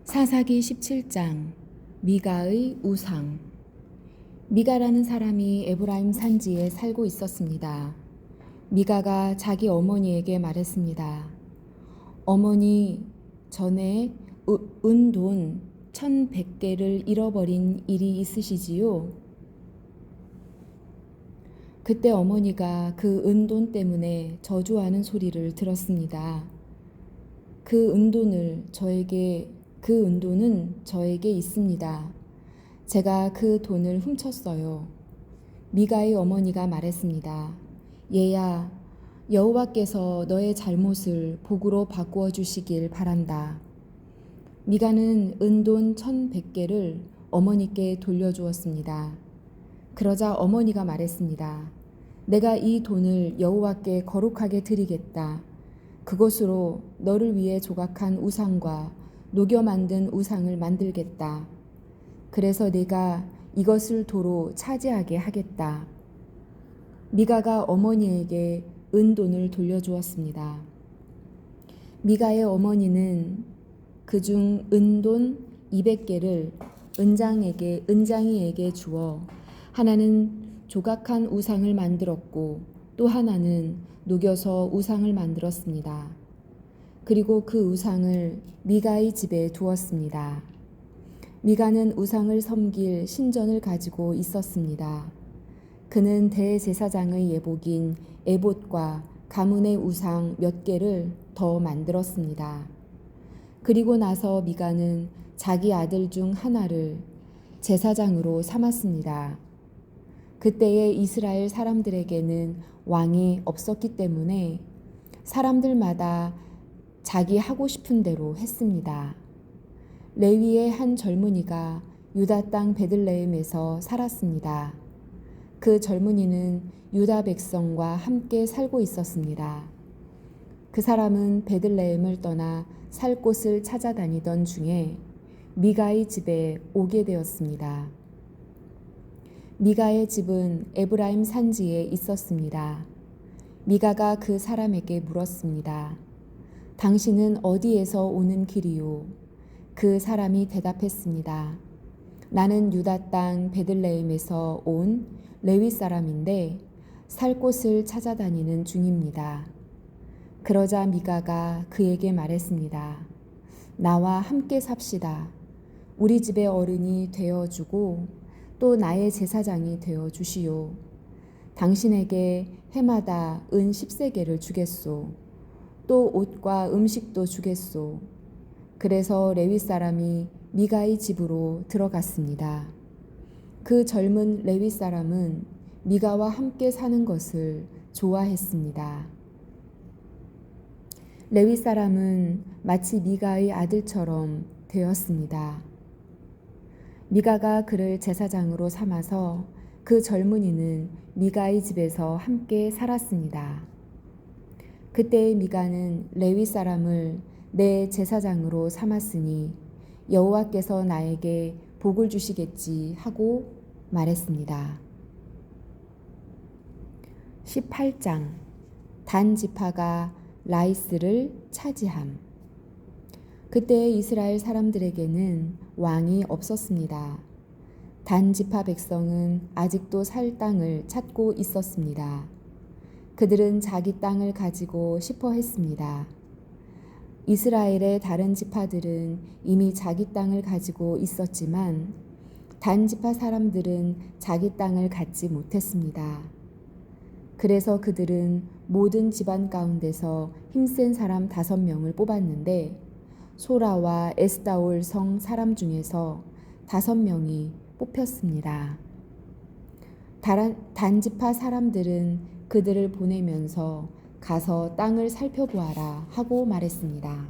사사기 17장 미가의 우상. 미가라는 사람이 에브라임 산지에 살고 있었습니다. 미가가 자기 어머니에게 말했습니다. 어머니, 전에 은돈 1,100개를 잃어버린 일이 있으시지요? 그때 어머니가 그 은돈 때문에 저주하는 소리를 들었습니다. 그 은돈은 저에게 있습니다. 제가 그 돈을 훔쳤어요. 미가의 어머니가 말했습니다. 얘야, 여호와께서 너의 잘못을 복으로 바꾸어 주시길 바란다. 미가는 은돈 1,100개를 어머니께 돌려주었습니다. 그러자 어머니가 말했습니다. 내가 이 돈을 여호와께 거룩하게 드리겠다. 그것으로 너를 위해 조각한 우상과 녹여 만든 우상을 만들겠다. 그래서 내가 이것을 도로 차지하게 하겠다. 미가가 어머니에게 은돈을 돌려주었습니다. 미가의 어머니는 그중 은돈 200개를 은장이에게 주어 하나는 조각한 우상을 만들었고 또 하나는 녹여서 우상을 만들었습니다. 그리고 그 우상을 미가의 집에 두었습니다. 미가는 우상을 섬길 신전을 가지고 있었습니다. 그는 대제사장의 예복인 에봇과 가문의 우상 몇 개를 더 만들었습니다. 그리고 나서 미가는 자기 아들 중 하나를 제사장으로 삼았습니다. 그때의 이스라엘 사람들에게는 왕이 없었기 때문에 사람들마다 자기 하고 싶은 대로 했습니다. 레위의 한 젊은이가 유다 땅 베들레헴에서 살았습니다. 그 젊은이는 유다 백성과 함께 살고 있었습니다. 그 사람은 베들레헴을 떠나 살 곳을 찾아다니던 중에 미가의 집에 오게 되었습니다. 미가의 집은 에브라임 산지에 있었습니다. 미가가 그 사람에게 물었습니다. 당신은 어디에서 오는 길이요? 그 사람이 대답했습니다. 나는 유다 땅 베들레헴에서 온 레위 사람인데 살 곳을 찾아다니는 중입니다. 그러자 미가가 그에게 말했습니다. 나와 함께 삽시다. 우리 집의 어른이 되어주고 또 나의 제사장이 되어주시오. 당신에게 해마다 은 10세겔을 주겠소. 또 옷과 음식도 주겠소. 그래서 레위 사람이 미가의 집으로 들어갔습니다. 그 젊은 레위 사람은 미가와 함께 사는 것을 좋아했습니다. 레위 사람은 마치 미가의 아들처럼 되었습니다. 미가가 그를 제사장으로 삼아서 그 젊은이는 미가의 집에서 함께 살았습니다. 그때 미가는 레위 사람을 내 제사장으로 삼았으니 여호와께서 나에게 복을 주시겠지 하고 말했습니다. 18장 단 지파가 라이스를 차지함. 그때 이스라엘 사람들에게는 왕이 없었습니다. 단 지파 백성은 아직도 살 땅을 찾고 있었습니다. 그들은 자기 땅을 가지고 싶어 했습니다. 이스라엘의 다른 지파들은 이미 자기 땅을 가지고 있었지만 단 지파 사람들은 자기 땅을 갖지 못했습니다. 그래서 그들은 모든 집안 가운데서 힘센 사람 5명을 뽑았는데 소라와 에스다올 성 사람 중에서 5명이 뽑혔습니다. 단 지파 사람들은 그들을 보내면서 가서 땅을 살펴보아라 하고 말했습니다.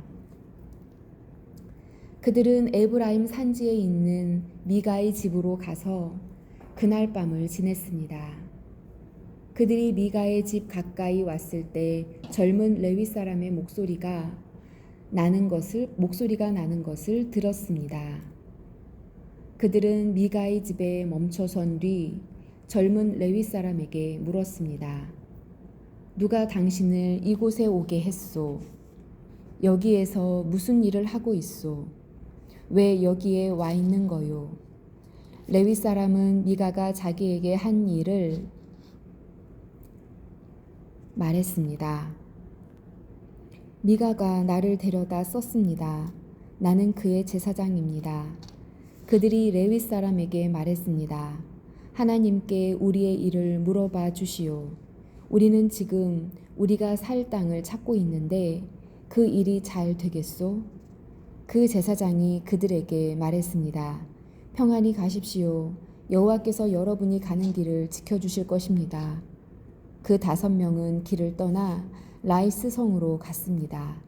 그들은 에브라임 산지에 있는 미가의 집으로 가서 그날 밤을 지냈습니다. 그들이 미가의 집 가까이 왔을 때 젊은 레위 사람의 목소리가 나는 것을 들었습니다. 그들은 미가의 집에 멈춰선 뒤 젊은 레위 사람에게 물었습니다. 누가 당신을 이곳에 오게 했소? 여기에서 무슨 일을 하고 있소? 왜 여기에 와 있는 거요? 레위 사람은 미가가 자기에게 한 일을 말했습니다. 미가가 나를 데려다 썼습니다. 나는 그의 제사장입니다. 그들이 레위 사람에게 말했습니다. 하나님께 우리의 일을 물어봐 주시오. 우리는 지금 우리가 살 땅을 찾고 있는데 그 일이 잘 되겠소? 그 제사장이 그들에게 말했습니다. 평안히 가십시오. 여호와께서 여러분이 가는 길을 지켜주실 것입니다. 그 5명은 길을 떠나 라이스 성으로 갔습니다.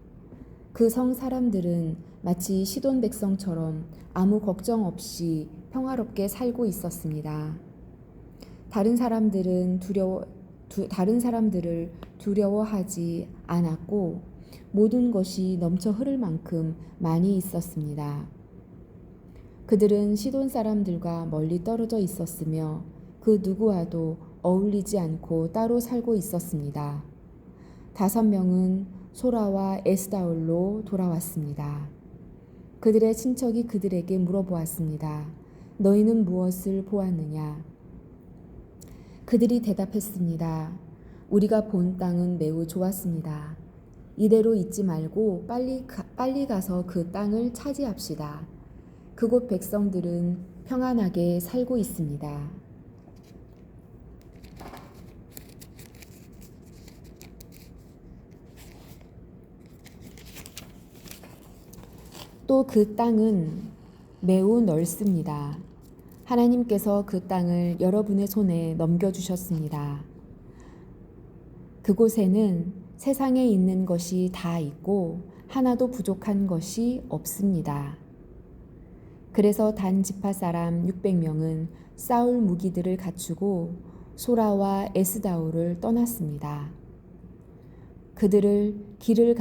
그 성 사람들은 마치 시돈 백성처럼 아무 걱정 없이 평화롭게 살고 있었습니다. 다른 사람들을 두려워하지 않았고 모든 것이 넘쳐 흐를 만큼 많이 있었습니다. 그들은 시돈 사람들과 멀리 떨어져 있었으며 그 누구와도 어울리지 않고 따로 살고 있었습니다. 5명은 소라와 에스다올로 돌아왔습니다. 그들의 친척이 그들에게 물어보았습니다. 너희는 무엇을 보았느냐? 그들이 대답했습니다. 우리가 본 땅은 매우 좋았습니다. 이대로 있지 말고 빨리 가서 그 땅을 차지합시다. 그곳 백성들은 평안하게 살고 있습니다. 또 그 땅은 매우 넓습니다. 하나님께서 그 땅을 여러분의 손에 넘겨주셨습니다. 그곳에는 세상에 있는 것이 다 있고 하나도 부족한 것이 없습니다. 그래서 단 지파 사람 600명은 싸울 무기들을 갖추고 소라와 에스다올을 떠났습니다. 그들은 길을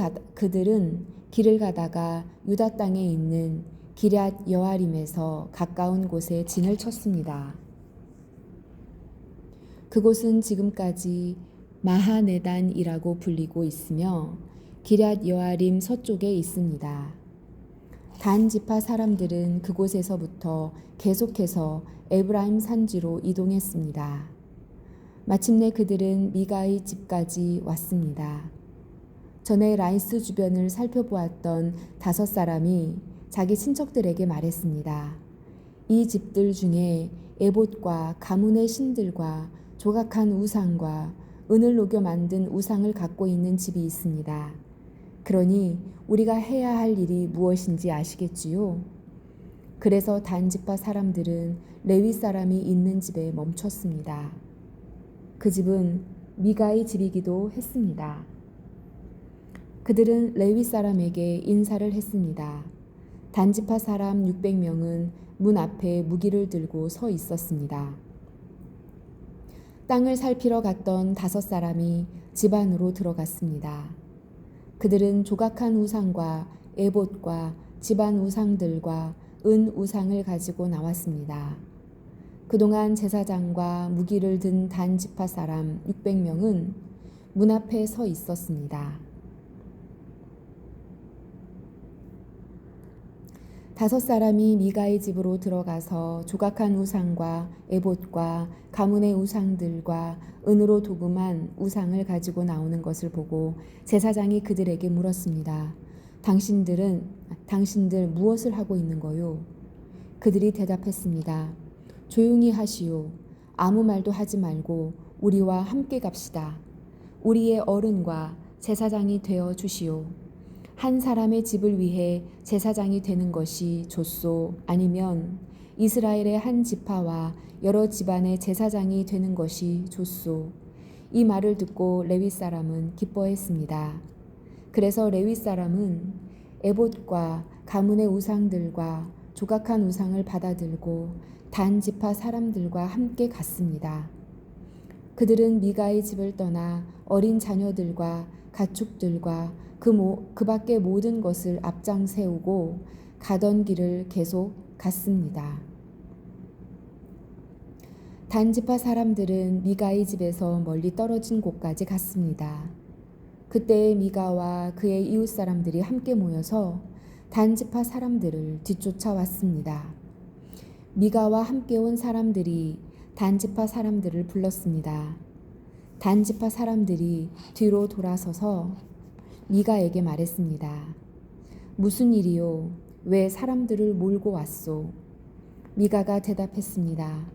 가다가 유다 땅에 있는 기럇 여아림에서 가까운 곳에 진을 쳤습니다. 그곳은 지금까지 마하네단이라고 불리고 있으며 기럇 여아림 서쪽에 있습니다. 단 지파 사람들은 그곳에서부터 계속해서 에브라임 산지로 이동했습니다. 마침내 그들은 미가의 집까지 왔습니다. 전에 라이스 주변을 살펴보았던 5사람이 자기 친척들에게 말했습니다. 이 집들 중에 에봇과 가문의 신들과 조각한 우상과 은을 녹여 만든 우상을 갖고 있는 집이 있습니다. 그러니 우리가 해야 할 일이 무엇인지 아시겠지요? 그래서 단지파 사람들은 레위 사람이 있는 집에 멈췄습니다. 그 집은 미가의 집이기도 했습니다. 그들은 레위 사람에게 인사를 했습니다. 단지파 사람 600명은 문 앞에 무기를 들고 서 있었습니다. 땅을 살피러 갔던 5사람이 집 안으로 들어갔습니다. 그들은 조각한 우상과 에봇과 집안 우상들과 은 우상을 가지고 나왔습니다. 그동안 제사장과 무기를 든 단지파 사람 600명은 문 앞에 서 있었습니다. 5사람이 미가의 집으로 들어가서 조각한 우상과 에봇과 가문의 우상들과 은으로 도금한 우상을 가지고 나오는 것을 보고 제사장이 그들에게 물었습니다. 당신들 무엇을 하고 있는 거요? 그들이 대답했습니다. 조용히 하시오. 아무 말도 하지 말고 우리와 함께 갑시다. 우리의 어른과 제사장이 되어 주시오. 한 사람의 집을 위해 제사장이 되는 것이 좋소? 아니면 이스라엘의 한 지파와 여러 집안의 제사장이 되는 것이 좋소? 이 말을 듣고 레위 사람은 기뻐했습니다. 그래서 레위 사람은 에봇과 가문의 우상들과 조각한 우상을 받아들고 단 지파 사람들과 함께 갔습니다. 그들은 미가의 집을 떠나 어린 자녀들과 가축들과 그 밖의 모든 것을 앞장 세우고 가던 길을 계속 갔습니다. 단지파 사람들은 미가의 집에서 멀리 떨어진 곳까지 갔습니다. 그때 미가와 그의 이웃 사람들이 함께 모여서 단지파 사람들을 뒤쫓아왔습니다. 미가와 함께 온 사람들이 단지파 사람들을 불렀습니다. 단지파 사람들이 뒤로 돌아서서 미가에게 말했습니다. 무슨 일이요? 왜 사람들을 몰고 왔소? 미가가 대답했습니다.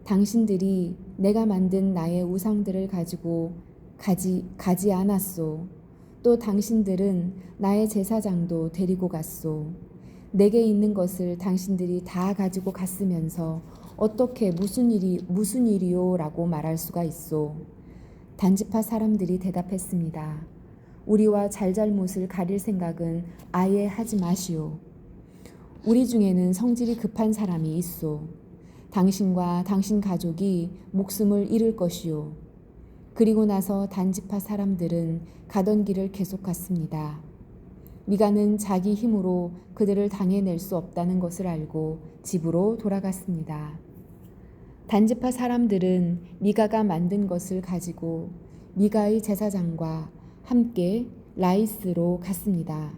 당신들이 내가 만든 나의 우상들을 가지고 가지 않았소. 또 당신들은 나의 제사장도 데리고 갔소. 내게 있는 것을 당신들이 다 가지고 갔으면서 어떻게 무슨 일이요? 라고 말할 수가 있소. 단지파 사람들이 대답했습니다. 우리와 잘잘못을 가릴 생각은 아예 하지 마시오. 우리 중에는 성질이 급한 사람이 있소. 당신과 당신 가족이 목숨을 잃을 것이오. 그리고 나서 단지파 사람들은 가던 길을 계속 갔습니다. 미가는 자기 힘으로 그들을 당해낼 수 없다는 것을 알고 집으로 돌아갔습니다. 단지파 사람들은 미가가 만든 것을 가지고 미가의 제사장과 함께 라이스로 갔습니다.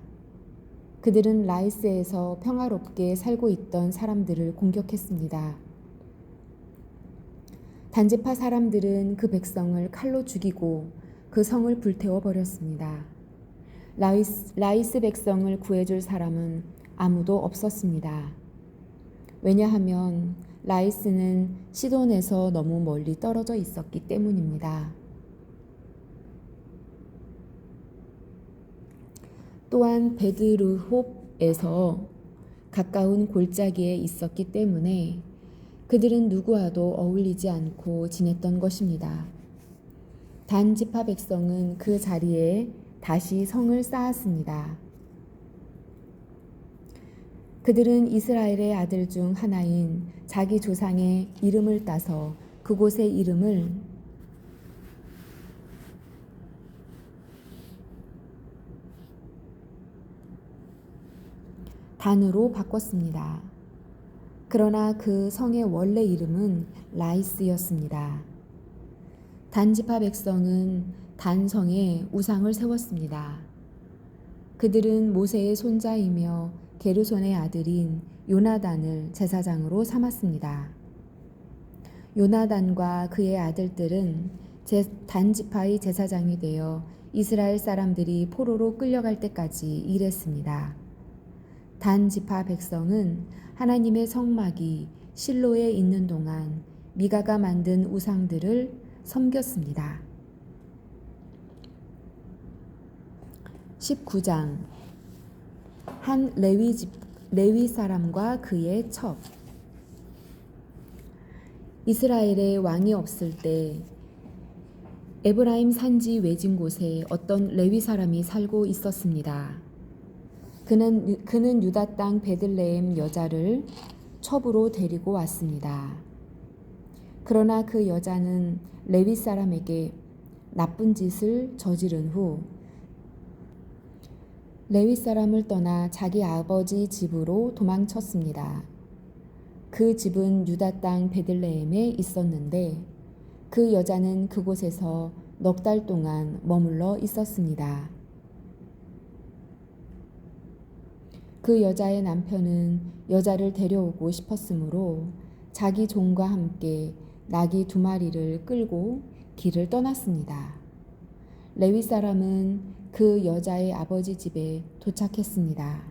그들은 라이스에서 평화롭게 살고 있던 사람들을 공격했습니다. 단지파 사람들은 그 백성을 칼로 죽이고 그 성을 불태워 버렸습니다. 라이스 백성을 구해줄 사람은 아무도 없었습니다. 왜냐하면 라이스는 시돈에서 너무 멀리 떨어져 있었기 때문입니다. 또한 베드르홉에서 가까운 골짜기에 있었기 때문에 그들은 누구와도 어울리지 않고 지냈던 것입니다. 단 지파 백성은 그 자리에 다시 성을 쌓았습니다. 그들은 이스라엘의 아들 중 하나인 자기 조상의 이름을 따서 그곳의 이름을 단으로 바꿨습니다. 그러나 그 성의 원래 이름은 라이스였습니다. 단지파 백성은 단성에 우상을 세웠습니다. 그들은 모세의 손자이며 게르손의 아들인 요나단을 제사장으로 삼았습니다. 요나단과 그의 아들들은 단지파의 제사장이 되어 이스라엘 사람들이 포로로 끌려갈 때까지 일했습니다. 단지파 백성은 하나님의 성막이 실로에 있는 동안 미가가 만든 우상들을 섬겼습니다. 19장 한 레위 사람과 그의 첩. 이스라엘에 왕이 없을 때 에브라임 산지 외진 곳에 어떤 레위 사람이 살고 있었습니다. 그는 유다 땅 베들레헴 여자를 첩으로 데리고 왔습니다. 그러나 그 여자는 레위 사람에게 나쁜 짓을 저지른 후 레위 사람을 떠나 자기 아버지 집으로 도망쳤습니다. 그 집은 유다 땅 베들레헴에 있었는데 그 여자는 그곳에서 넉 달 동안 머물러 있었습니다. 그 여자의 남편은 여자를 데려오고 싶었으므로 자기 종과 함께 나귀 2마리를 끌고 길을 떠났습니다. 레위 사람은 그 여자의 아버지 집에 도착했습니다.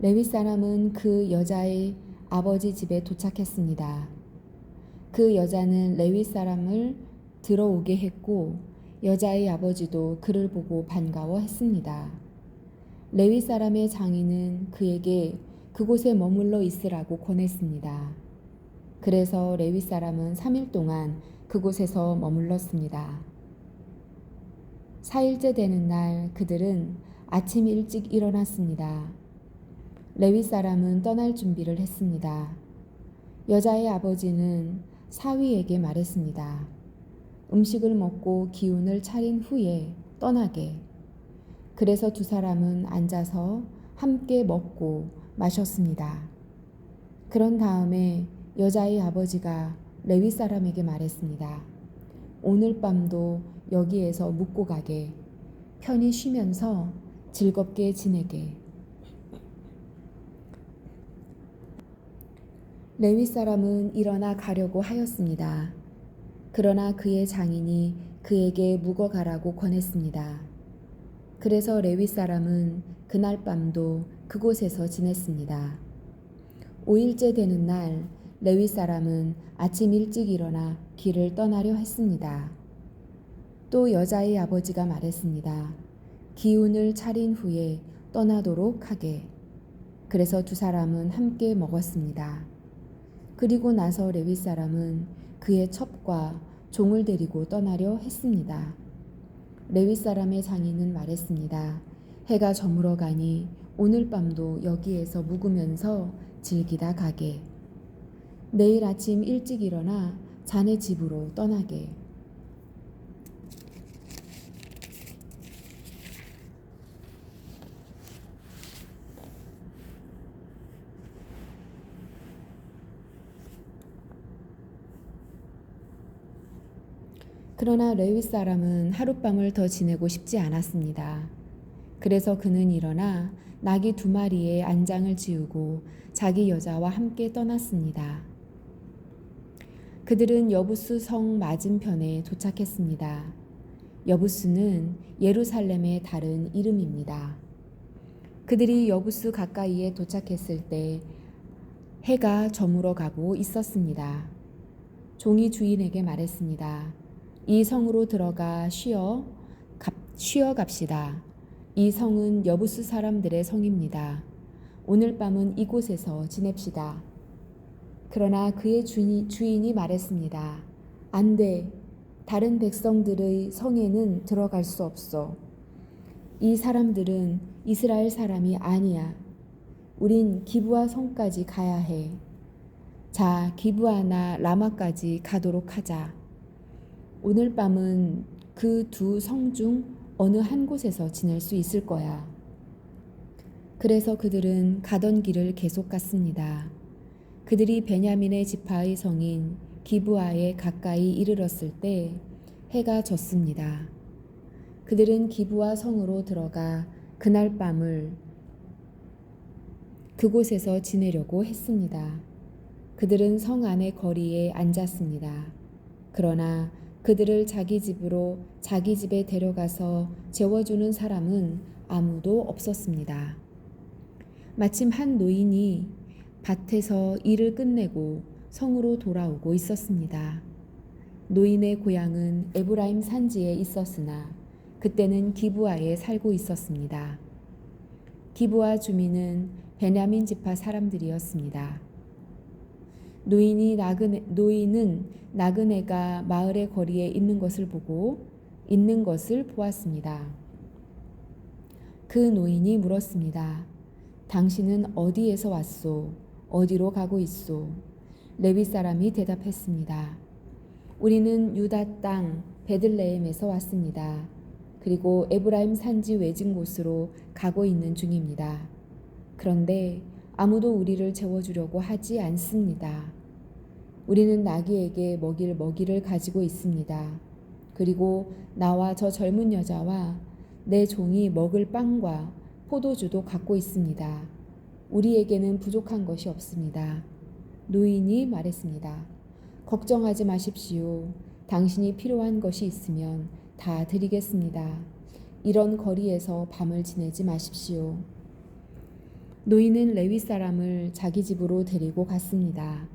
레위 사람은 그 여자의 아버지 집에 도착했습니다. 그 여자는 레위 사람을 들어오게 했고 여자의 아버지도 그를 보고 반가워했습니다. 레위 사람의 장인은 그에게 그곳에 머물러 있으라고 권했습니다. 그래서 레위 사람은 3일 동안 그곳에서 머물렀습니다. 4일째 되는 날 그들은 아침 일찍 일어났습니다. 레위 사람은 떠날 준비를 했습니다. 여자의 아버지는 사위에게 말했습니다. 음식을 먹고 기운을 차린 후에 떠나게. 그래서 2 사람은 앉아서 함께 먹고 마셨습니다. 그런 다음에 여자의 아버지가 레위 사람에게 말했습니다. 오늘 밤도 여기에서 묵고 가게. 편히 쉬면서 즐겁게 지내게. 레위 사람은 일어나 가려고 하였습니다. 그러나 그의 장인이 그에게 묵어 가라고 권했습니다. 그래서 레위 사람은 그날 밤도 그곳에서 지냈습니다. 5일째 되는 날 레위 사람은 아침 일찍 일어나 길을 떠나려 했습니다. 또 여자의 아버지가 말했습니다. 기운을 차린 후에 떠나도록 하게. 그래서 두 사람은 함께 먹었습니다. 그리고 나서 레위 사람은 그의 첩과 종을 데리고 떠나려 했습니다. 레위 사람의 장인은 말했습니다. 해가 저물어 가니 오늘 밤도 여기에서 묵으면서 즐기다 가게. 내일 아침 일찍 일어나 자네 집으로 떠나게. 그러나 레위 사람은 하룻밤을 더 지내고 싶지 않았습니다. 그래서 그는 일어나 나귀 2마리의 안장을 지우고 자기 여자와 함께 떠났습니다. 그들은 여부스 성 맞은편에 도착했습니다. 여부스는 예루살렘의 다른 이름입니다. 그들이 여부스 가까이에 도착했을 때 해가 저물어 가고 있었습니다. 종이 주인에게 말했습니다. 이 성으로 들어가 쉬어 갑시다. 이 성은 여부스 사람들의 성입니다. 오늘 밤은 이곳에서 지냅시다. 그러나 그의 주인이 말했습니다. 안 돼. 다른 백성들의 성에는 들어갈 수 없어. 이 사람들은 이스라엘 사람이 아니야. 우린 기브아 성까지 가야 해. 자, 기브아나 라마까지 가도록 하자. 오늘 밤은 그 2성 중 어느 한 곳에서 지낼 수 있을 거야. 그래서 그들은 가던 길을 계속 갔습니다. 그들이 베냐민의 지파의 성인 기브아에 가까이 이르렀을 때 해가 졌습니다. 그들은 기브아 성으로 들어가 그날 밤을 그곳에서 지내려고 했습니다. 그들은 성 안의 거리에 앉았습니다. 그러나 그들을 자기 집에 데려가서 재워주는 사람은 아무도 없었습니다. 마침 한 노인이 밭에서 일을 끝내고 성으로 돌아오고 있었습니다. 노인의 고향은 에브라임 산지에 있었으나 그때는 기브아에 살고 있었습니다. 기브아 주민은 베냐민 지파 사람들이었습니다. 노인은 나그네가 마을의 거리에 있는 것을 보았습니다. 그 노인이 물었습니다. 당신은 어디에서 왔소? 어디로 가고 있소? 레위 사람이 대답했습니다. 우리는 유다 땅 베들레헴에서 왔습니다. 그리고 에브라임 산지 외진 곳으로 가고 있는 중입니다. 그런데 아무도 우리를 재워주려고 하지 않습니다. 우리는 나귀에게 먹일 먹이를 가지고 있습니다. 그리고 나와 저 젊은 여자와 내 종이 먹을 빵과 포도주도 갖고 있습니다. 우리에게는 부족한 것이 없습니다. 노인이 말했습니다. 걱정하지 마십시오. 당신이 필요한 것이 있으면 다 드리겠습니다. 이런 거리에서 밤을 지내지 마십시오. 노인은 레위 사람을 자기 집으로 데리고 갔습니다.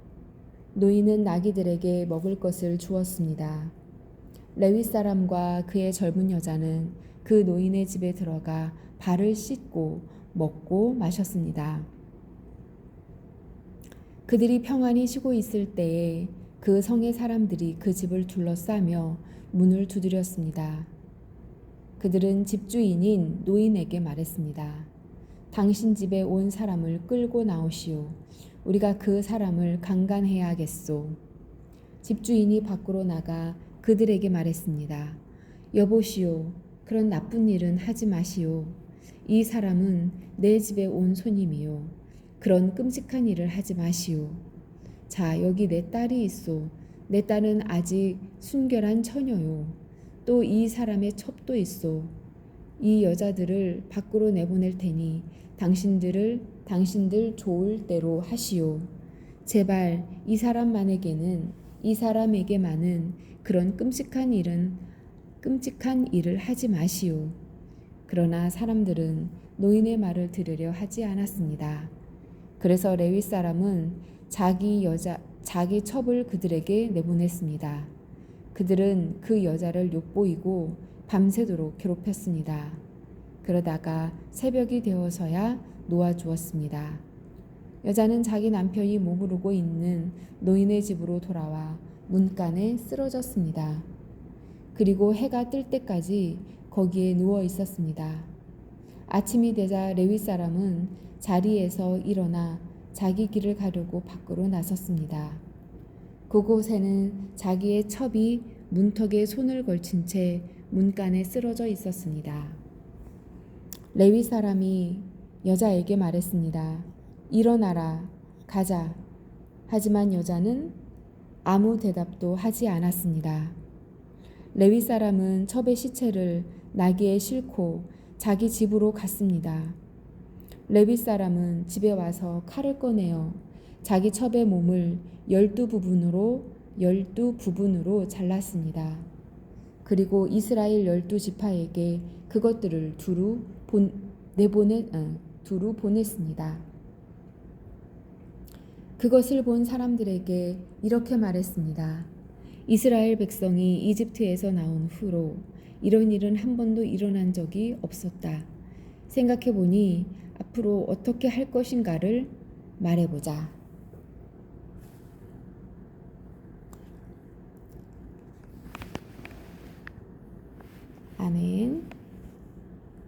노인은 나귀들에게 먹을 것을 주었습니다. 레위 사람과 그의 젊은 여자는 그 노인의 집에 들어가 발을 씻고 먹고 마셨습니다. 그들이 평안히 쉬고 있을 때에 그 성의 사람들이 그 집을 둘러싸며 문을 두드렸습니다. 그들은 집주인인 노인에게 말했습니다. 당신 집에 온 사람을 끌고 나오시오. 우리가 그 사람을 강간해야겠소. 집주인이 밖으로 나가 그들에게 말했습니다. 여보시오. 그런 나쁜 일은 하지 마시오. 이 사람은 내 집에 온 손님이요. 그런 끔찍한 일을 하지 마시오. 자, 여기 내 딸이 있소. 내 딸은 아직 순결한 처녀요. 또 이 사람의 첩도 있소. 이 여자들을 밖으로 내보낼 테니 당신들 좋을 대로 하시오. 제발 이 사람에게만은 그런 끔찍한 일을 하지 마시오. 그러나 사람들은 노인의 말을 들으려 하지 않았습니다. 그래서 레위 사람은 자기 첩을 그들에게 내보냈습니다. 그들은 그 여자를 욕보이고 밤새도록 괴롭혔습니다. 그러다가 새벽이 되어서야 놓아주었습니다. 여자는 자기 남편이 머무르고 있는 노인의 집으로 돌아와 문간에 쓰러졌습니다. 그리고 해가 뜰 때까지 거기에 누워 있었습니다. 아침이 되자 레위 사람은 자리에서 일어나 자기 길을 가려고 밖으로 나섰습니다. 그곳에는 자기의 첩이 문턱에 손을 걸친 채 문간에 쓰러져 있었습니다. 레위 사람이 여자에게 말했습니다. 일어나라, 가자. 하지만 여자는 아무 대답도 하지 않았습니다. 레위 사람은 첩의 시체를 나귀에 싣고 자기 집으로 갔습니다. 레위 사람은 집에 와서 칼을 꺼내어 자기 첩의 몸을 12부분으로 잘랐습니다. 그리고 이스라엘 12지파에게 그것들을 두루 보냈습니다. 그것을 본 사람들에게 이렇게 말했습니다. 이스라엘 백성이 이집트에서 나온 후로 이런 일은 한 번도 일어난 적이 없었다. 생각해보니 앞으로 어떻게 할 것인가를 말해보자. 아멘.